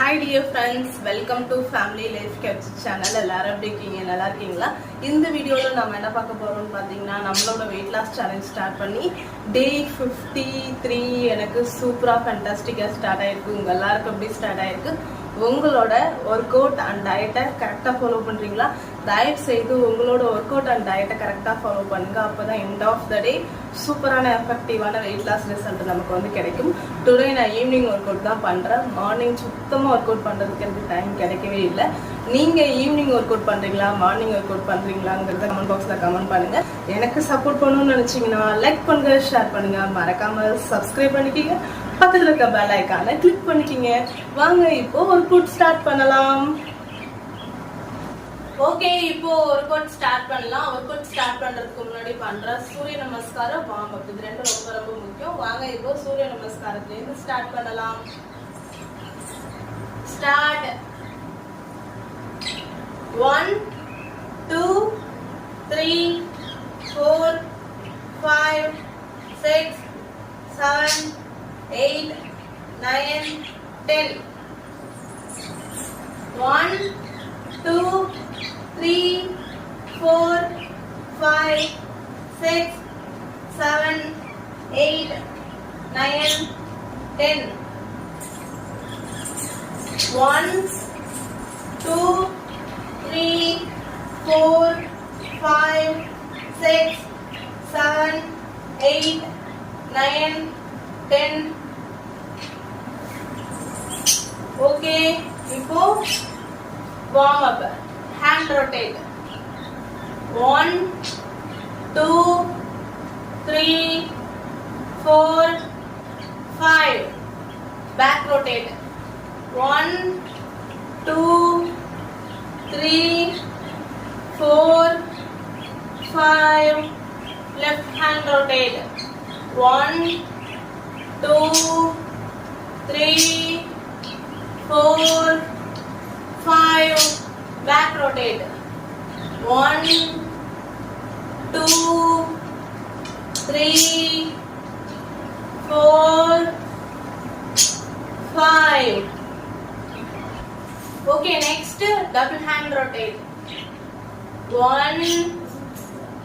Hi dear friends, welcome to Family Life Capture channel. எல்லாரும் எப்படி இருக்கீங்க? நல்லா இருக்கீங்களா? இந்த வீடியோல நாம என்ன பார்க்க போறோம்னு பாத்தீங்கன்னா நம்மளோட weight loss challenge ஸ்டார்ட் பண்ணி டே 53 எனக்கு சூப்பரா ஃபேண்டாஸ்டிக்கா ஸ்டார்ட் ஆயிருக்கு. உங்க எல்லாருக்கும் எப்படி ஸ்டார்ட் ஆயிருக்கு? உங்களோட ஒர்க் அவுட் அண்ட் டயட்டை கரெக்டாக ஃபாலோ பண்ணுறீங்களா? தயவு செய்து உங்களோட ஒர்க் அவுட் அண்ட் டயட்டை கரெக்டாக ஃபாலோ பண்ணுங்க. அப்போ தான் எண்ட் ஆஃப் த டே சூப்பரான எஃபெக்டிவான வெயிட் லாஸ் ரிசல்ட் நமக்கு வந்து கிடைக்கும். டுடே நான் ஈவினிங் ஒர்க் அவுட் தான் பண்ணுறேன். மார்னிங் சுத்தமாக ஒர்க் அவுட் பண்ணுறதுக்கு எனக்கு டைம் கிடைக்கவே இல்லை. நீங்கள் ஈவினிங் ஒர்க் அவுட் பண்ணுறீங்களா, மார்னிங் ஒர்க் அவுட் பண்ணுறீங்களாங்கிறத கமெண்ட் பாக்ஸில் கமெண்ட் பண்ணுங்கள். எனக்கு சப்போர்ட் பண்ணணும்னு நினச்சிங்கன்னா லைக் பண்ணுங்க, ஷேர் பண்ணுங்கள், மறக்காமல் சப்ஸ்கிரைப் பண்ணிக்கிங்க. பக்கத்துல இருக்க பெல் ஐகானை கிளிக் பண்ணிக்கிங்க. வாங்க இப்போ ஒர்க் அவுட் ஸ்டார்ட் பண்ணலாம். ஓகே, இப்போ ஒர்க் அவுட் ஸ்டார்ட் பண்ணலாம். ஒர்க் அவுட் ஸ்டார்ட் பண்றதுக்கு முன்னாடி பண்ற சூரிய நமஸ்காரம், வார்ம் அப், இது ரெண்டும் ரொம்ப ரொம்ப முக்கியம். வாங்க இப்போ சூரிய நமஸ்காரத்துல இருந்து ஸ்டார்ட் பண்ணலாம். ஸ்டார்ட். 1 2 3 4 5 6 7 8 9 10. 1 2 3 4 5 6 7 8 9 10. 1 2 3 4 5 6 7 8 9 10. ஓகே, இப்போ warm up. Hand rotate. 1 2 3 4 5. Back rotate. 1 2 3 4 5. Left hand rotate. 1 2 3 4 5. back rotate. 1 2 3 4 5. okay, next double hand rotate. 1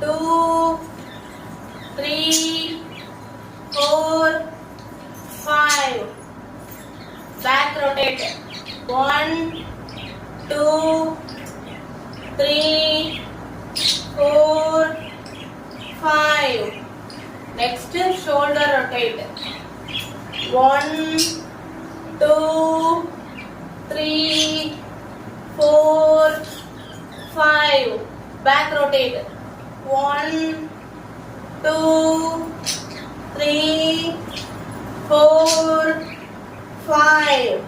2 3 4 5. back rotate. 1 2 3 4 5. next shoulder rotate. 1 2 3 4 5. back rotate. 1 2 3 4 5.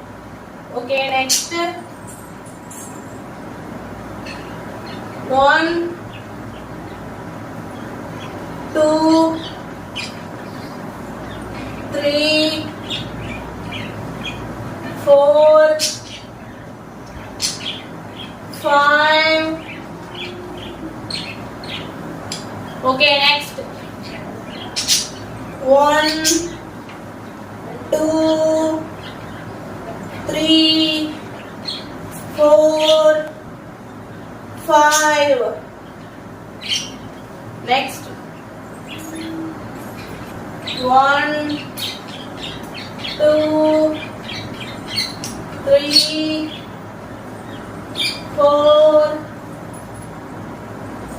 okay, next 1 2 3 4 5. okay, next 1 2 3 4 5. next 1 2 3 4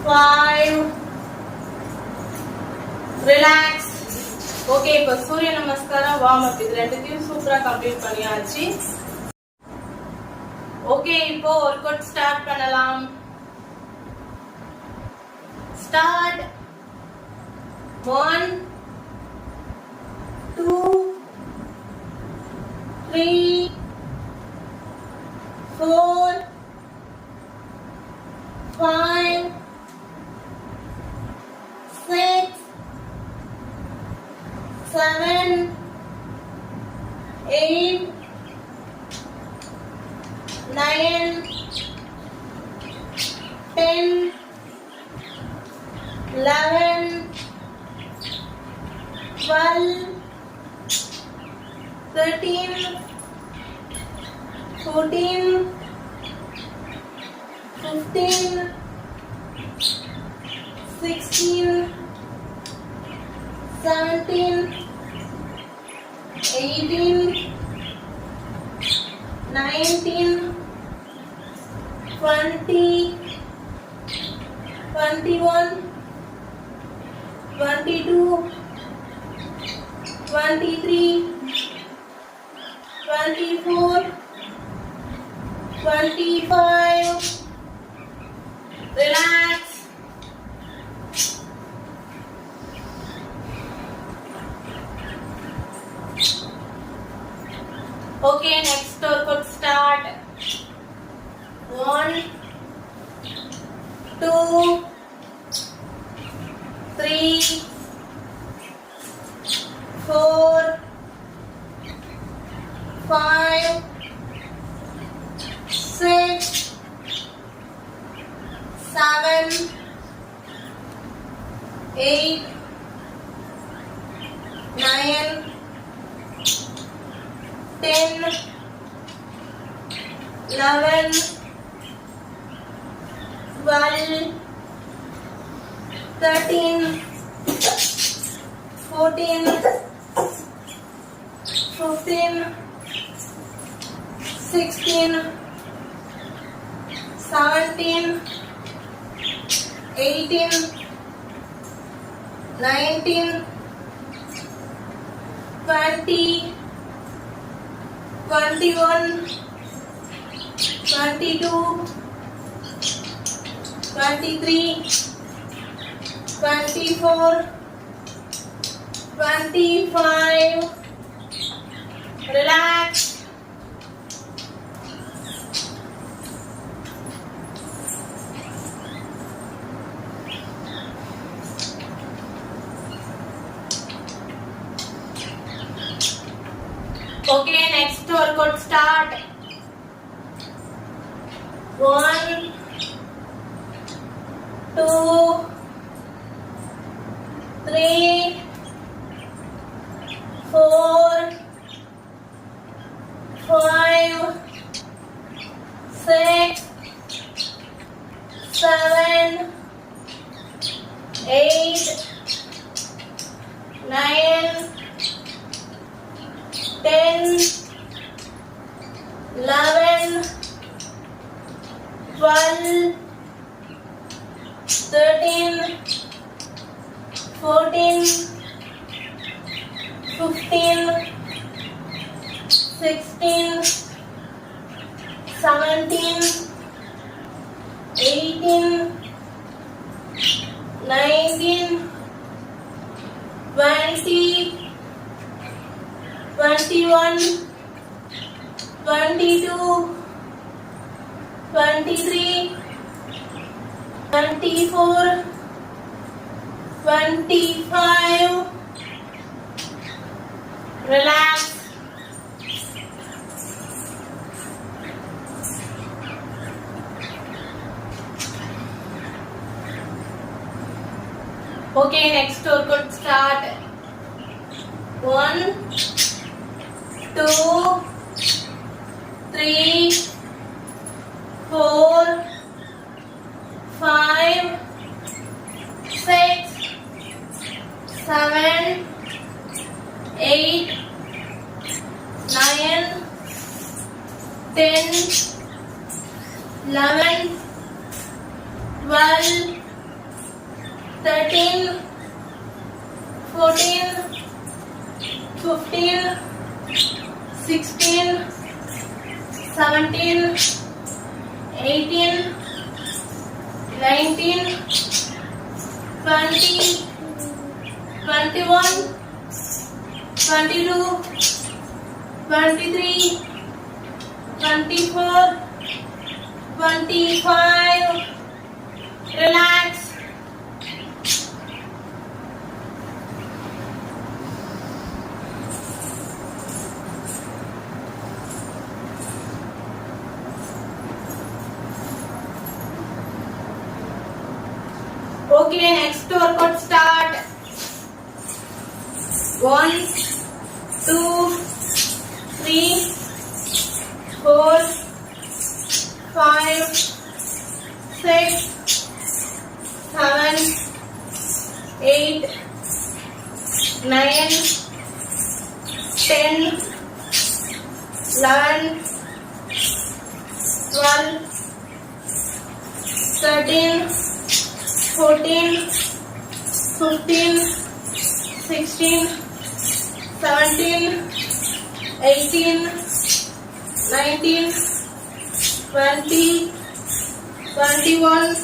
5. Relax. Okay, இப்போ சூரிய நமஸ்காரம், warm up, இது ரெண்டுத்தையும் சூப்பரா complete பண்ணியாச்சு. Okay, இப்போ work out start பண்ணலாம். Start. 1 2 3 4 5 6 7 8 9 10 11 12, 13, 14, 15, 16, 17, 18, 19, 20, 21, 22, 23, 24, 25. Relax. Okay, next workout start. 1, 2, 3, 4, 5, 6, 7, 8, 9, 10, 11, 12, 13, 14, 15, 16, 17, 18, 19, 20, 21, 22, 23, 24, 25. Relax. Okay, next workout start. 1, 2, 3, 4, 5, 6, 7, 8, 9, 10, 11, 12, 13, 14, 15, 16, 17, 18, 19, 20, 21, 22, 23, 24, 25. Relax. Okay, next workout start. 1, 2, 3, 4, 5, 6, 7, 8, 9, 10, 11, 12, 13, 14, 15, 16, 17, 18, 19, 20, 21, 22, 23, 24, 25. Relax. Okay, next workout start. 1, 2, 3, 4, 11, 12, 13, 14, 15, 16, 17, 18, 19, 20, 21,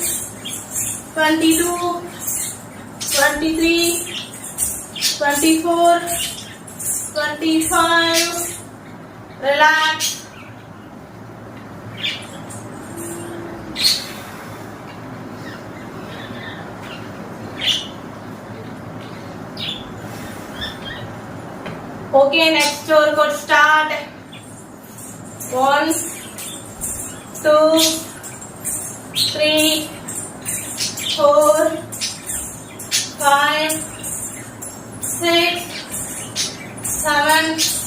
22, 23, 24, 25. Relax. Okay, next workout start. 1, 2, 3, 4, 5, 6, 7,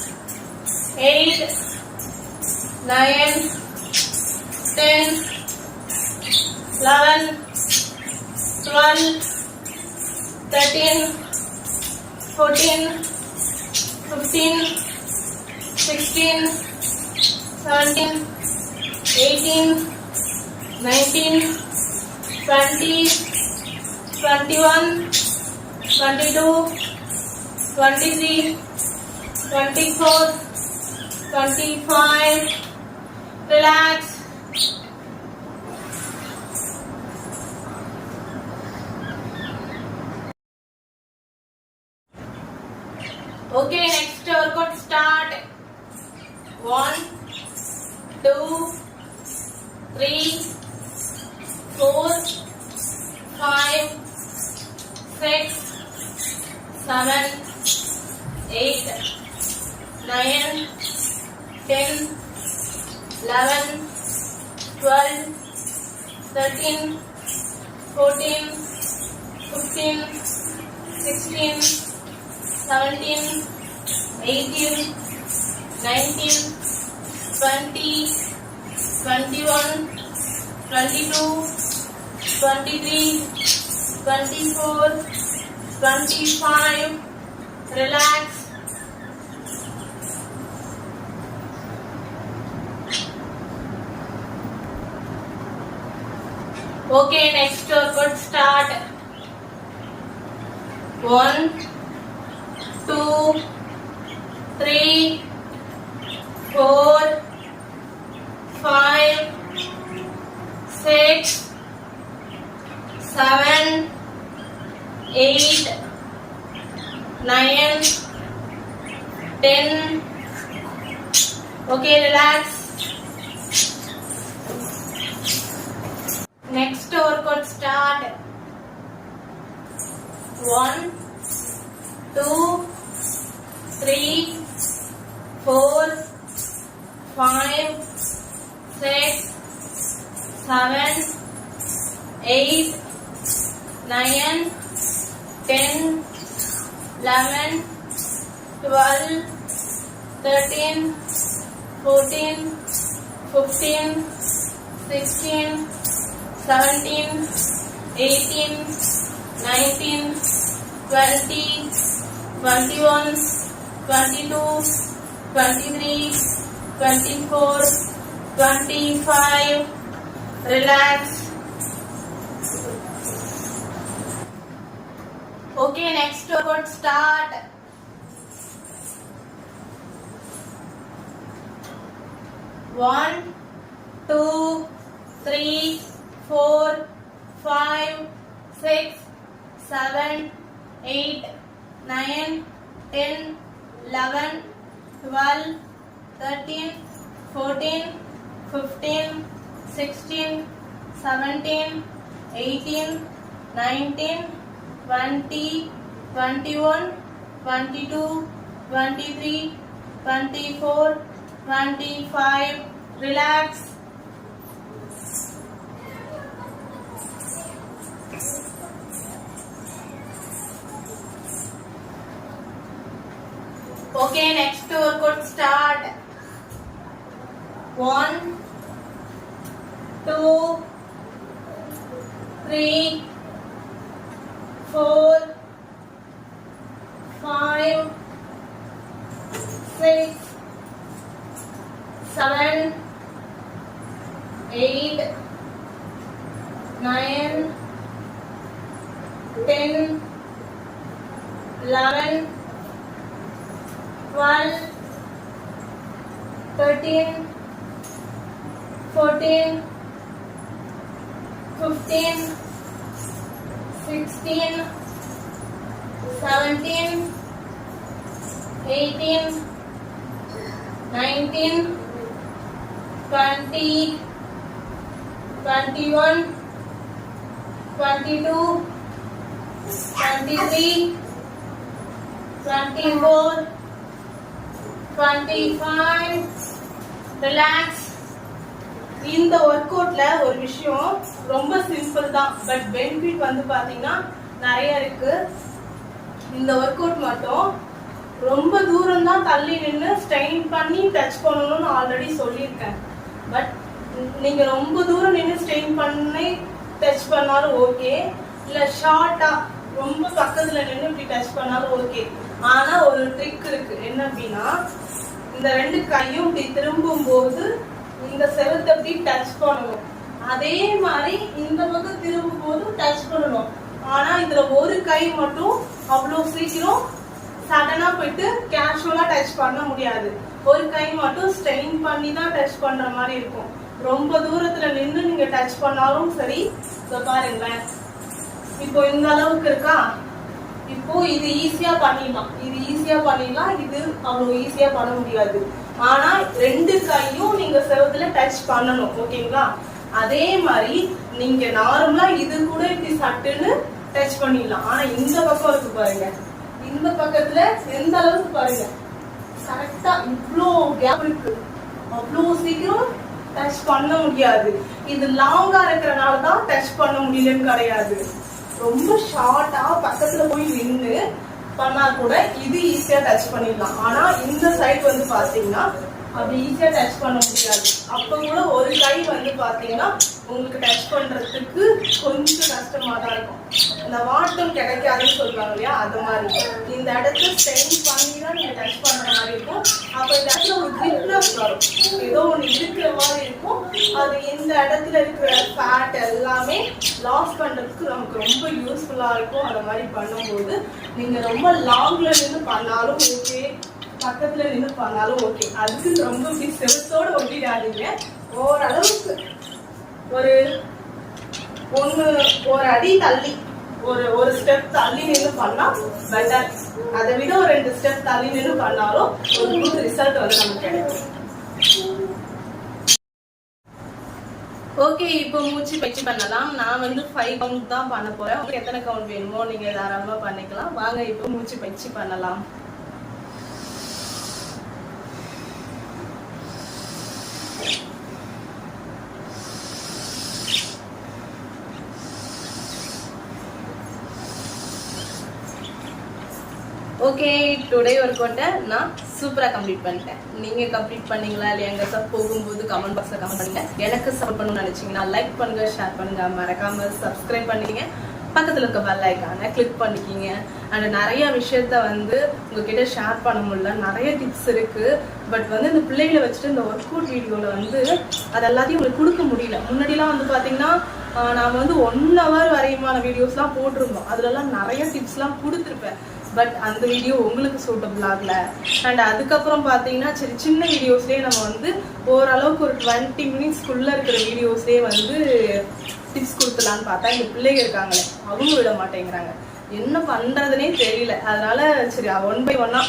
8, 9, 10, 11, 12, 13, 14, 15, 16, 17, 18, 19, 20, 21, 22, 23, 24, 25. Relax. Okay, next workout start. 1, 2, 3, 4, 5, 6, 7, 8, 9, 10, 11, 12, 13, 14, 15, 16, 17, 18, 19, 20, 21, 22, 23, 24, 25. Relax. Okay, next workout start. 1, 2, 3, 4, 5, 6, 7, 8, 9, 10. Okay, relax. Next workout start. 1, 2, 3, 4, 5, 6, 7, 8, 9, 10, 11, 12, 13, 14, 15, 16, 17, 18, 19, 20, 21, 22, 23, 24, 25. Relax. Okay, next workout start. 1, 2, 3, 4, 5, 6, 7, 8, 9, 10, 11, 12, 13, 14, 15, 16, 17, 18, 19, 20, 21, 22, 23, 24, 25. Relax. Okay, next workout start. 1, 2, 3, 4, 5, 6, 7, 8, 9, 10, 11, 12, 13, 14, 15, 16, 17, 18, 19, 20, 21, 22, 23, 24, 25. Relax. இந்த work அவுட்ல ஒரு விஷயம் ரொம்ப simple தான், but benefit வந்து பாத்தீங்கன்னா நிறைய இருக்கு. இந்த ஒர்க் அவுட் மட்டும் ரொம்ப தூரம் தான் தள்ளி நின்று ஸ்ட்ரெயின் பண்ணி டச் பண்ணணும்னு ஆல்ரெடி சொல்லியிருக்கேன். பட் நீங்க ரொம்ப தூரம் நின்று ஸ்ட்ரெயின் பண்ணி டச் பண்ணாலும் ஓகே, இல்ல ஷார்ட்டா ரொம்ப பக்கத்துல நின்று இப்படி டச் பண்ணாலும் ஓகே. ஆனா ஒரு ட்ரிக் இருக்கு. என்ன அப்படின்னா, இந்த ரெண்டு கையும் இப்படி திரும்பும் போது இந்த செவத்தை இப்படி டச் பண்ணணும். அதே மாதிரி இந்த பக்கம் திரும்பும் போது டச் பண்ணணும். ஆனா இதுல ஒரு கை மட்டும் அவ்வளவு சீக்கிரம் சடனா போயிட்டு கேஷுவலா டச் பண்ண முடியாது. ஒரு கை மட்டும் ஸ்ட்ரெயின் பண்ணி தான் டச் பண்ற மாதிரி இருக்கும். ரொம்ப தூரத்துல நின்று நீங்க டச் பண்ணாலும் சரி. பாருங்களேன், இப்போ இந்த அளவுக்கு இருக்கா. இப்போ இது ஈஸியா பண்ணிடலாம், இது அவ்வளவு ஈஸியா பண்ண முடியாது. ஆனா ரெண்டு கையும் நீங்க செவத்துல டச் பண்ணணும். ஓகேங்களா? அதே மாதிரி நீங்க நார்மலா இது கூட இப்படி சட்டுன்னு டச் பண்ணிடலாம். ஆனா இந்த பக்கம் இருக்கு பாருங்க, இந்த பக்கத்துல எந்த அளவுக்கு பாருங்க, கரெக்டா இவ்வளோ கேப் இருக்கு. அவ்வளோ சீக்கிரம் டச் பண்ண முடியாது. இது லாங்கா இருக்கிறனால தான் டச் பண்ண முடியலன்னு கிடையாது. ரொம்ப ஷார்ட்டா பக்கத்துல போய் நின்று பண்ணா கூட இது ஈஸியா டச் பண்ணிடலாம். ஆனா இந்த சைடு வந்து பாத்தீங்கன்னா அப்படி ஈஸியா டச் பண்ண முடியாது. அப்ப கூட ஒரு கை வந்து பாத்தீங்கன்னா உங்களுக்கு டச் பண்றதுக்கு கொஞ்சம் கஷ்டமா தான் இருக்கும். இந்த வாட்டம் கிடைக்காதுன்னு சொல்றாங்க இல்லையா, அது மாதிரி இந்த இடத்துல ஸ்ட்ரெயின் பண்ணி தான் நீங்க டச் பண்ற மாதிரி இருக்கும். அப்ப இந்த இடத்துல ஒரு கிரிப்னஸ் வரும், ஏதோ ஒண்ணு இருக்கிற மாதிரி இருக்கும். அது இந்த இடத்துல இருக்கிற ஃபேட் எல்லாமே லாஸ் பண்றதுக்கு நமக்கு ரொம்ப யூஸ்ஃபுல்லா இருக்கும். அந்த மாதிரி பண்ணும்போது நீங்க ரொம்ப லாங்ல நின்று பண்ணாலும் ஓகே, பக்கத்துல நின்று பண்ணாலும் ஓகே. அதுக்கு ரொம்ப இப்படி செவத்தோட ஒட்டிடாதீங்க. ஓரளவுக்கு ஒரு அடி தள்ளி ஒரு ஸ்டெப் தள்ளி நின்று பண்ணா பெட்டர். அதை விட ஒரு 2 ஸ்டெப் தள்ளி நின்று பண்ணாலும் ஒரு குட் ரிசல்ட் வந்து நமக்கு கிடைக்கும். ஓகே, இப்போ மூச்சு பயிற்சி பண்ணலாம். நான் வந்து 5 கவுண்ட் தான் பண்ண போறேன். உங்களுக்கு எத்தனை கவுண்ட் வேணுமோ நீங்க தாராளமா பண்ணிக்கலாம். வாங்க இப்போ மூச்சு பயிற்சி பண்ணலாம். ஓகே, டுடே ஒர்க் அவுட்டை நான் சூப்பராக கம்ப்ளீட் பண்ணிட்டேன். நீங்கள் கம்ப்ளீட் பண்ணீங்களா இல்லையா? எங்கள் சார் போகும்போது கமெண்ட் பாக்ஸில் கமெண்ட் பண்ணுங்க. எனக்கு சப்போர்ட் பண்ணணும்னு நினச்சிங்கன்னா லைக் பண்ணுங்க, ஷேர் பண்ணுங்க, மறக்காமல் சப்ஸ்கிரைப் பண்ணிக்கிங்க. பக்கத்தில் இருக்க பெல் ஐக்கானை கிளிக் பண்ணிக்கிங்க. அண்ட் நிறைய விஷயத்த வந்து உங்ககிட்ட ஷேர் பண்ண முடியல, நிறைய டிப்ஸ் இருக்குது. பட் வந்து இந்த பிள்ளைகளை வச்சுட்டு இந்த ஒர்க் அவுட் வீடியோவில் வந்து அது எல்லாத்தையும் உங்களுக்கு கொடுக்க முடியல. முன்னாடிலாம் வந்து பார்த்தீங்கன்னா நான் வந்து 1 hour வரையுமான வீடியோஸ்லாம் போட்டிருந்தோம். அதுலலாம் நிறைய டிப்ஸ்லாம் கொடுத்துருப்பேன். பட் அந்த வீடியோ உங்களுக்கு சூட்டபிள் ஆகல. அண்ட் அதுக்கப்புறம் பார்த்தீங்கன்னா சரி சின்ன வீடியோஸ்லேயே நம்ம வந்து ஓரளவுக்கு ஒரு 20 minutesக்குள்ளே இருக்கிற வீடியோஸ்லேயே வந்து டிப்ஸ் கொடுத்துலான்னு பார்த்தா இந்த பிள்ளைங்க இருக்காங்களே அவங்க விட மாட்டேங்கிறாங்க. என்ன பண்ணுறதுனே தெரியல. அதனால சரி 1 by 1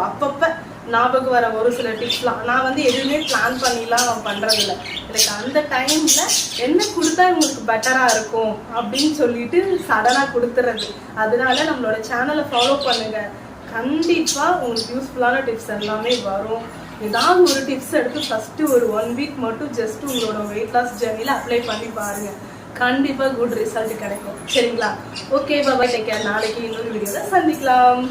அப்பப்போ ஞாபகம் வர ஒரு சில டிப்ஸ்லாம் நான் வந்து எதுவுமே பிளான் பண்ணிலாம் பண்ணுறதில்ல. எனக்கு அந்த டைமில் என்ன கொடுத்தா உங்களுக்கு பெட்டராக இருக்கும் அப்படின்னு சொல்லிட்டு சடனாக கொடுத்துறது. அதனால நம்மளோட சேனலை ஃபாலோ பண்ணுங்கள். கண்டிப்பாக உங்களுக்கு யூஸ்ஃபுல்லான டிப்ஸ் எல்லாமே வரும். ஏதாவது ஒரு டிப்ஸ் எடுத்து ஃபஸ்ட்டு ஒரு 1 week மட்டும் ஜஸ்ட் உங்களோட வெயிட் லாஸ் ஜர்னியில் அப்ளை பண்ணி பாருங்கள். கண்டிப்பாக குட் ரிசல்ட் கிடைக்கும். சரிங்களா? ஓகே, பாய், டேக் கேர். நாளைக்கு இன்னொரு வீடியோவில் சந்திக்கலாம்.